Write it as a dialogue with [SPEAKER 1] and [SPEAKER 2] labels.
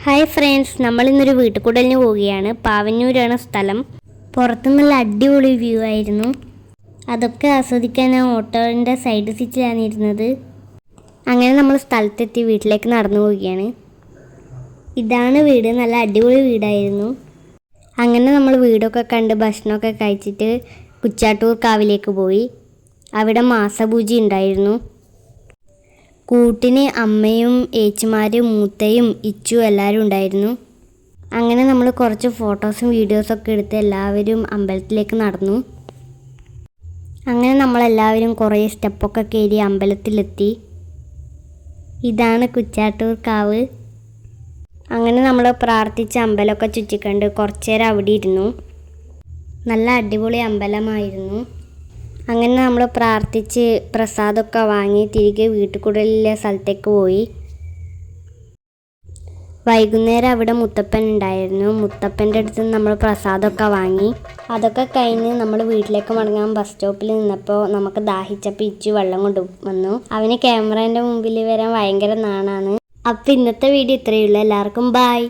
[SPEAKER 1] Hi friends, നമ്മളിന്നൊരു വീട്ടുകൂടലിന് പോവുകയാണ്. പാവന്നൂരാണ് സ്ഥലം. പുറത്തു നല്ല അടിപൊളി വ്യൂ ആയിരുന്നു. അതൊക്കെ ആസ്വദിക്കാൻ ഞാൻ ഓട്ടോൻ്റെ സൈഡ് സീറ്റിലാണ് ഇരുന്നത്. അങ്ങനെ നമ്മൾ സ്ഥലത്തെത്തി വീട്ടിലേക്ക് നടന്നു പോവുകയാണ്. ഇതാണ് വീട്. നല്ല അടിപൊളി വീടായിരുന്നു. അങ്ങനെ നമ്മൾ വീടൊക്കെ കണ്ട് ഭക്ഷണമൊക്കെ കഴിച്ചിട്ട് കുച്ചാട്ടൂർ കാവിലേക്ക് പോയി. അവിടെ മാസപൂജ ഉണ്ടായിരുന്നു. കൂട്ടിന് അമ്മയും ഏച്ചിമാരും മൂത്തയും ഇച്ചു എല്ലാവരും ഉണ്ടായിരുന്നു. അങ്ങനെ നമ്മൾ കുറച്ച് ഫോട്ടോസും വീഡിയോസൊക്കെ എടുത്ത് എല്ലാവരും അമ്പലത്തിലേക്ക് നടന്നു. അങ്ങനെ നമ്മളെല്ലാവരും കുറേ സ്റ്റെപ്പൊക്കെ കയറി അമ്പലത്തിലെത്തി. ഇതാണ് കുച്ചാട്ടൂർ കാവ്. അങ്ങനെ നമ്മൾ പ്രാർത്ഥിച്ച് അമ്പലമൊക്കെ ചുറ്റിക്കണ്ട് കുറച്ച് നേരം അവിടെ ഇരുന്നു. നല്ല അടിപൊളി അമ്പലമായിരുന്നു. അങ്ങനെ നമ്മൾ പ്രാർത്ഥിച്ച് പ്രസാദമൊക്കെ വാങ്ങി തിരികെ വീട്ടുകൂടലിലെ സ്ഥലത്തേക്ക് പോയി. വൈകുന്നേരം അവിടെ മുത്തപ്പൻ ഉണ്ടായിരുന്നു. മുത്തപ്പൻ്റെ അടുത്ത് നമ്മൾ പ്രസാദമൊക്കെ വാങ്ങി. അതൊക്കെ കഴിഞ്ഞ് നമ്മൾ വീട്ടിലേക്ക് മടങ്ങാൻ ബസ് സ്റ്റോപ്പിൽ നിന്നപ്പോൾ നമുക്ക് ദാഹിച്ചപ്പോൾ ഇച്ചു വെള്ളം കൊണ്ട് വന്നു. അവന് ക്യാമറേൻ്റെ മുമ്പിൽ വരാൻ ഭയങ്കര നാണാണ്. അപ്പോൾ ഇന്നത്തെ വീഡിയോ ഇത്രയേ ഉള്ളൂ. എല്ലാവർക്കും ബൈ.